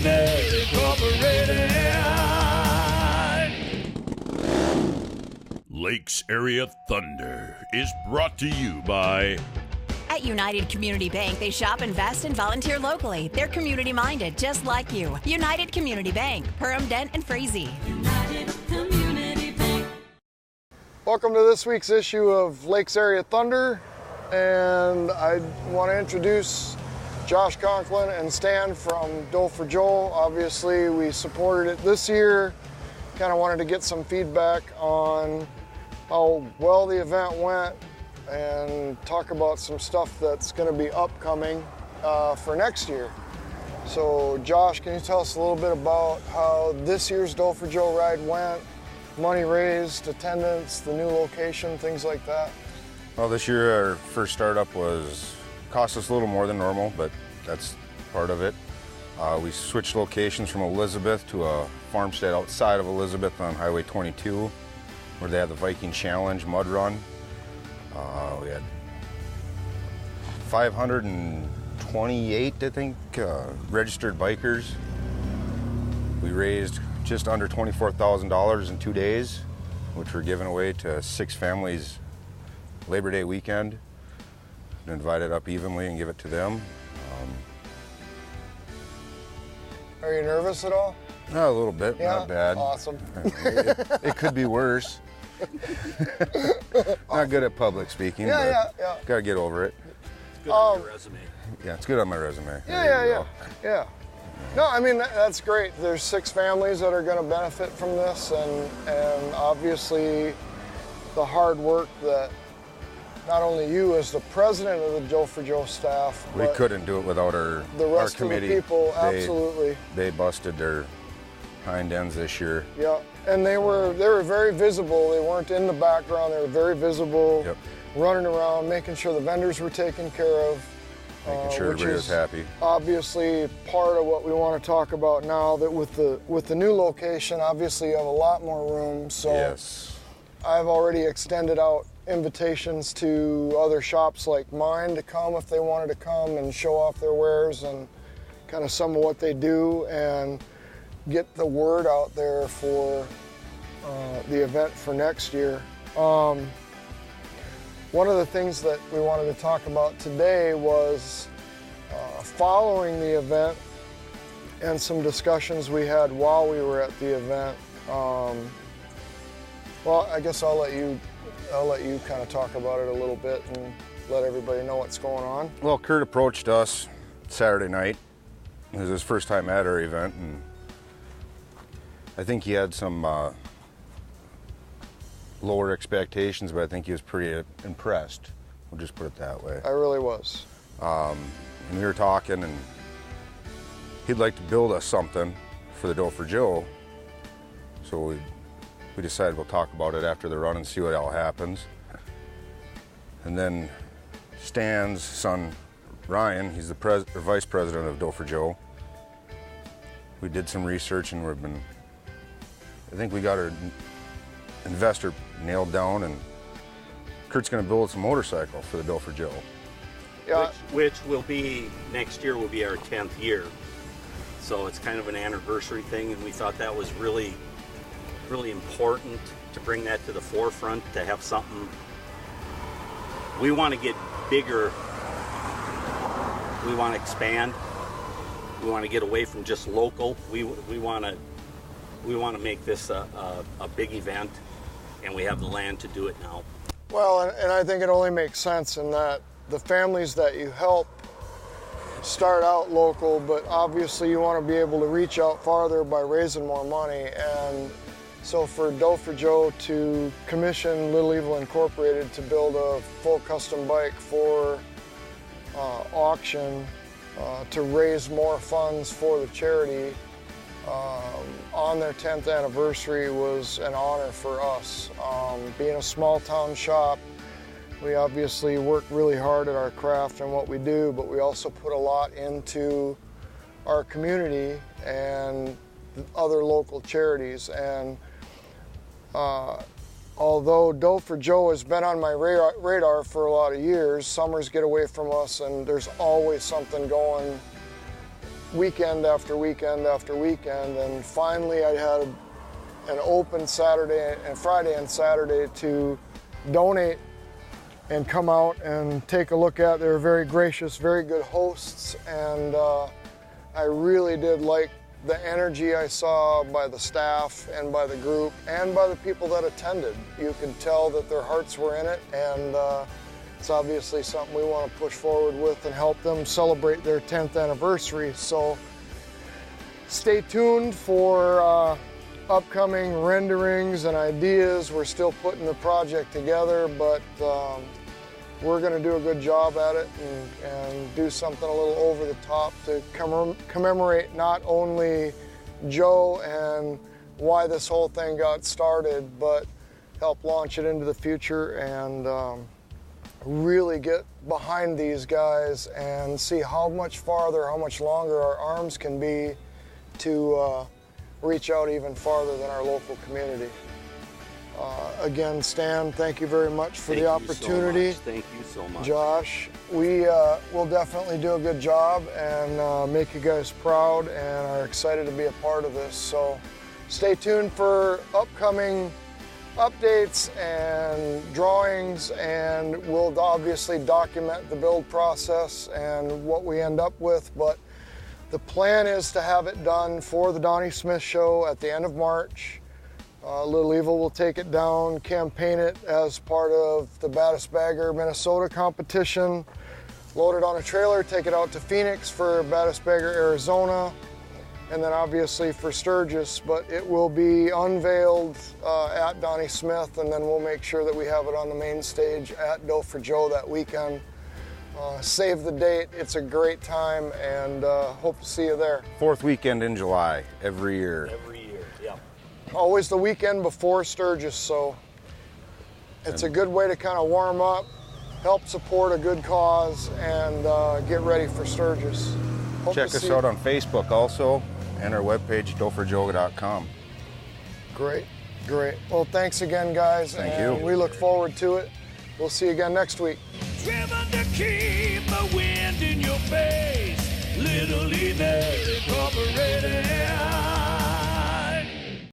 United Incorporated. Lakes Area Thunder is brought to you by... At United Community Bank, they shop, invest, and volunteer locally. They're community-minded, just like you. United Community Bank, Perham, Dent, and Frazee. United Community Bank. Welcome to this week's issue of Lakes Area Thunder, and I want to introduce Josh Conklin and Stan from Doe for Joe. Obviously, we supported it this year. Kind of wanted to get some feedback on how well the event went and talk about some stuff that's going to be upcoming for next year. So Josh, can you tell us a little bit about how this year's Doe for Joe ride went, money raised, attendance, the new location, things like that? Well, this year our first startup cost us a little more than normal, but that's part of it. We switched locations from Elizabeth to a farmstead outside of Elizabeth on Highway 22, where they had the Viking Challenge mud run. We had 528, I think, registered bikers. We raised just under $24,000 in 2 days, which were given away to 6 families Labor Day weekend, and divide it up evenly and give it to them. Are you nervous at all? A little bit, Yeah? not bad. Awesome. It could be worse. Not good at public speaking, Yeah. gotta get over it. It's good on your resume. Yeah, it's good on my resume. Yeah. No, I mean, that's great. There's 6 families that are going to benefit from this, and obviously the hard work that not only you as the president of the Doe for Joe staff, We but couldn't do it without the rest our committee. of the people, absolutely. They busted their hind ends this year. Yeah, and they were very visible. They weren't in the background. They were very visible, Yep. running around, making sure the vendors were taken care of. Making sure which everybody was is happy. Obviously, part of what we want to talk about now, that with the new location, obviously you have a lot more room. So Yes. I've already extended out invitations to other shops like mine to come if they wanted to come and show off their wares and kind of some of what they do and get the word out there for the event for next year. One of the things that we wanted to talk about today was following the event and some discussions we had while we were at the event. Well, I guess I'll let you kind of talk about it a little bit and let everybody know what's going on. Well, Kurt approached us Saturday night. It was his first time at our event, and I think he had some lower expectations, but I think he was pretty impressed. We'll just put it that way. I really was. And we were talking, and he'd like to build us something for the Doe for Joe. So we decided we'll talk about it after the run and see what all happens. And then Stan's son, Ryan, he's the vice president of Doe for Joe. We did some research, and I think we got our investor nailed down, and Kurt's going to build us a motorcycle for the Doe for Joe. Yeah. Which will be, next year will be our 10th year. So it's kind of an anniversary thing, and we thought that was really important to bring that to the forefront, to have something. We want to get bigger. We want to expand. We want to get away from just local. We want to make this a big event, and we have the land to do it now. Well, and I think it only makes sense in that the families that you help start out local, but obviously you want to be able to reach out farther by raising more money. And so for Doe for Joe to commission Little Evil Incorporated to build a full custom bike for auction to raise more funds for the charity on their 10th anniversary was an honor for us. Being a small town shop, we obviously work really hard at our craft and what we do, but we also put a lot into our community and other local charities. And although Doe for Joe has been on my radar for a lot of years, summers get away from us and there's always something going weekend after weekend after weekend, and finally I had an open Saturday and Friday and Saturday to donate and come out and take a look at. They were very gracious, very good hosts, and I really did like the energy I saw by the staff and by the group and by the people that attended. You could tell that their hearts were in it, and it's obviously something we want to push forward with and help them celebrate their 10th anniversary. So stay tuned for upcoming renderings and ideas. We're still putting the project together, but we're going to do a good job at it and do something a little over the top to commemorate not only Joe and why this whole thing got started, but help launch it into the future and really get behind these guys and see how much farther, how much longer our arms can be to reach out even farther than our local community. Again, Stan, thank you very much for the opportunity. Thank you so much. Josh, we will definitely do a good job and make you guys proud, and are excited to be a part of this. So stay tuned for upcoming updates and drawings, and we'll obviously document the build process and what we end up with. But the plan is to have it done for the Donnie Smith show at the end of March. Little Evil will take it down, campaign it as part of the Baddest Bagger Minnesota competition, load it on a trailer, take it out to Phoenix for Baddest Bagger Arizona, and then obviously for Sturgis. But it will be unveiled at Donnie Smith, and then we'll make sure that we have it on the main stage at Doe for Joe that weekend. Save the date. It's a great time, and hope to see you there. 4th weekend in July every year. Every year, yeah. Always the weekend before Sturgis, so it's a good way to kind of warm up, help support a good cause, and get ready for Sturgis. Check us out on Facebook also, and our webpage, doeforjoe.com. Great, great. Well, thanks again, guys. Thank and you. We look forward to it. We'll see you again next week. Driven to keep the wind in your face. Little Evil Incorporated.